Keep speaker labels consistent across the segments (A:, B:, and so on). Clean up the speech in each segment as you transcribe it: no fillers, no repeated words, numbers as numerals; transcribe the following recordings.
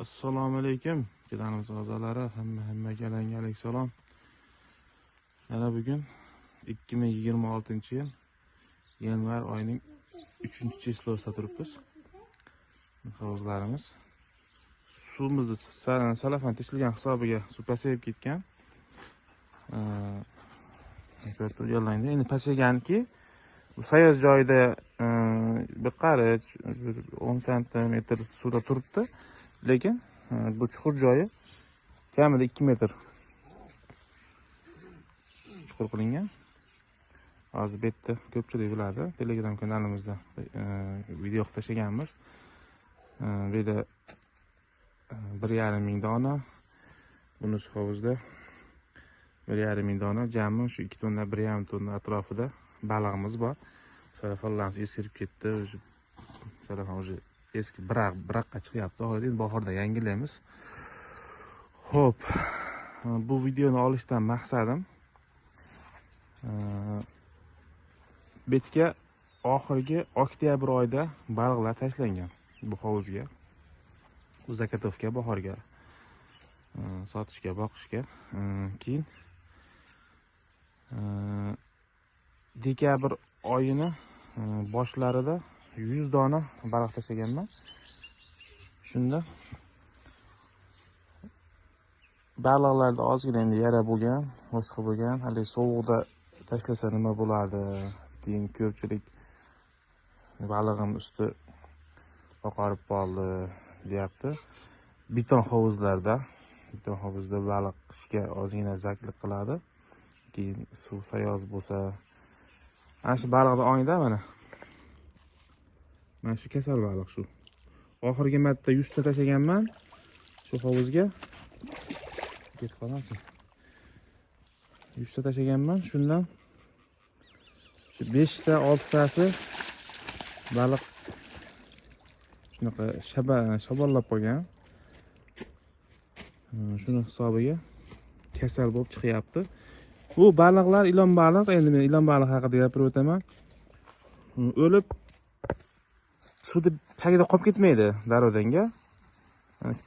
A: Assalomu alaykum. Kanalimiz a'zolari, hammaga alayhissalom. Mana bugun 2026-yil yanvar oyining 3-cheklovida turibmiz. Hovuzlarimiz suvimizni salafan teshilgan hisobiga suv pasayib ketgan. Endi pasayganki, bu sayoz joyida bir qarich 10 sm suvda turibdi. Lekin bu chuqur joyi kamida 2 metr chuqur qilingan. Hozir bu yerda ko'pchilik biladi, Telegram kanalimizda video tashlaganmiz. Bu yerda 1,5 ming dona, bunisi hovuzda 1,5 ming dona, jami shu 2 tonna 1,5 tonna atrofida balig'imiz bor. Salafonlarimiz eskirib ketdi. Salafon уже eski biraqqa chiqyapti. Hozir endi bahorda yangilaymiz. Xo'p, bu videoni olishdan maqsadim betga oxirgi oktyabr oyida baliqlar tashlangan bu hovuzga. Bu zakatovga, bahorga sotishga, boqishga. Keyin dekabr oyini boshlarida 100 dona baliq tashlaganman. Shunda baliqlarda ozgina endi yara bo'lgan, boshqa bo'lgan. Hali sovuqda tashlasa nima bo'ladi? Keyin ko'pchilik balig'im usti oqarib qoldi deyapti. Beton hovuzda baliq qishga ozgina zaklik qiladi. Keyin suv sayoz bo'lsa, ana shu baliqni ongda mana shu kasal baliq shu. Oxirgi marta 100 ta tashlaganman shu hovuzga. Ketib qolmasin. 100 ta tashlaganman, shundan shu 5 ta 6 tasi baliq shunaqa shabollab qolgan. Shuni hisobiga kasal bo'lib chiqyapti. Bu baliqlar ilon baliq, endi men ilon baliq haqida gapirib o'taman. O'lib suvda tagida qolib ketmaydi darodanga.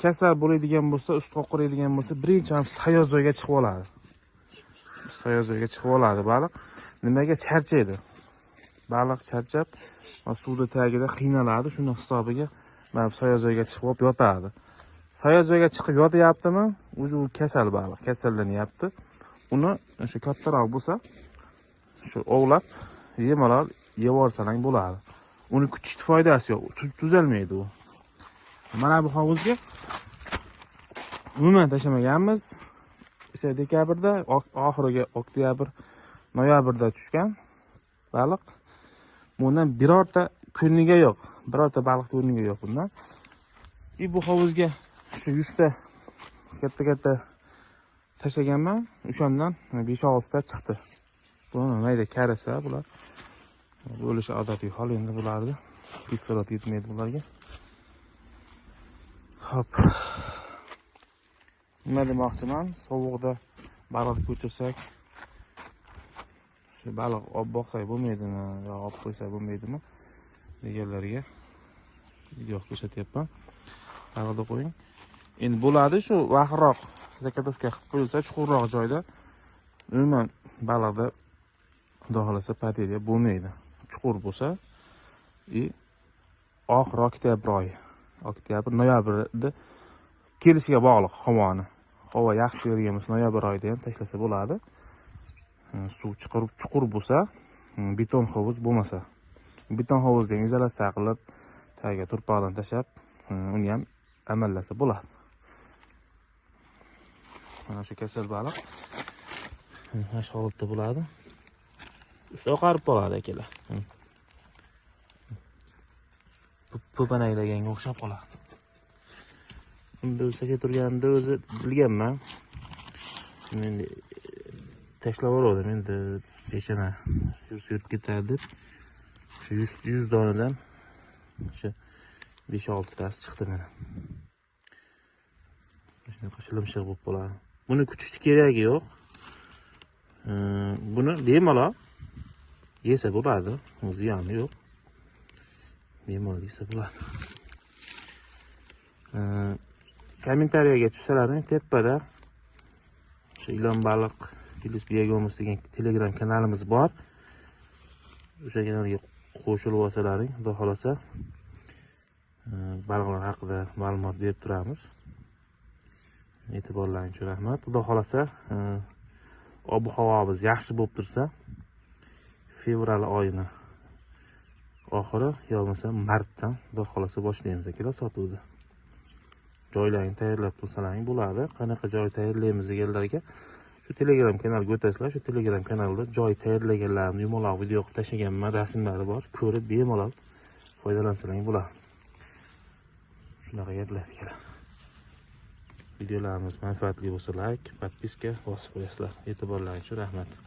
A: Kasal bo'ladigan bo'lsa, usti qoqiradigan bo'lsa, birinchi ham sayoz joyga chiqib oladi. Sayoz joyga chiqib oladi baliq. Nimaga charchaydi? Baliq charchab, suvda tagida qiynaladi. Shuni hisobiga mana sayoz joyga chiqib yotadi. Sayoz joyga chiqib yotyaptimi? O'zi u kasal baliq, kasallanyapti. Uni o'sha kattaroq bo'lsa, shu ovlab, yemalab yevorsalang bo'ladi. Uni kutishni foydasi yo'q, tuzalmaydi u. Mana bu hovuzga umuman tashlamaganmiz. O'sha dekabrda, oxiriga oktyabr, noyabrda tushgan baliq. Bundan birorta kuniga yo'q, birorta baliq kuniga yo'q bundan. Bu hovuzga shu 100 ta katta tashlaganman. O'shandan 5-6 ta chiqdi. Buni mayda karasa bular. Bo'lishi odatiy hol endi bularni. Kislorod yetmaydi bularga. Hop. Nima demoqchiman? Sovuqda baliq ko'chirsak, shu baliq olib boqsak bo'lmaydimi yo olib qo'ysak bo'lmaydimi deganlarga video ko'rsatyapman. Baliqni qo'ying. Endi bo'ladi shu vaqroq zakatovka qilib qo'yilsa, chuqurroq joyda umuman baliqda xudo xolasa patiriya bo'lmaydi. Chuqur bo'lsa, oxir oktyabr oyi, noyabrda kelishiga bog'liq havoni. Havo yaxshi bergan bo'lsa, noyabr oyida ham tashlasa bo'ladi. Suv chuqur bo'lsa, beton hovuz bo'lmasa, beton hovuzda izolyatsiya qilib, tagiga turpoqdan tashlab, uni ham amallasa bo'ladi. Mana shu kasal baliq mana shu holatda bo'ladi. Usti oqarib qoladi akalar. Po'panaylaganga o'xshab qoladi. Unda o'sha turganida o'zi bilganman. Endi tashlab yubordim, endi peshana yurib ketadi deb. Shu 100 donadan o'sha 5-6 tasi chiqdi mana. Shunaqa shilimshiq bo'lib qoladi. Buni kutishni keragi yo'q. Buni bemalol yesa bo'ladi, ziyoni yo'q. Bemalol yesa bo'ladi. kommentariyaga tushsalaring tepada shu ilon baliq Ilis Biyagomiz degan Telegram kanalimiz bor. O'sha kanalga qo'shilib olsalaring, xudo xolasa baliqlar haqida ma'lumot berib turamiz. E'tiborlaringiz uchun rahmat. Xudo xolasa ob-havomiz yaxshi bo'lib tursa, fevral oyini oxiri yo bo'lmasa martdan xudo xolasa boshlaymiz akalar sotuvni. Joylarni tayyorlab tursalaring bo'ladi. Qanaqa joy tayyorlaymiz deganlarga shu Telegram kanalga o'tasizlar. Shu Telegram kanalda joy tayyorlaganlarni yumaloq video qilib tashlaganman, rasmlari bor. Ko'rib bemalol foydalansalaring bo'ladi. Shunaqa gaplar akalar. Videolarimiz manfaatli bo'lsa like, podpiska bosib qo'yasizlar. E'tiborlaringiz uchun rahmat.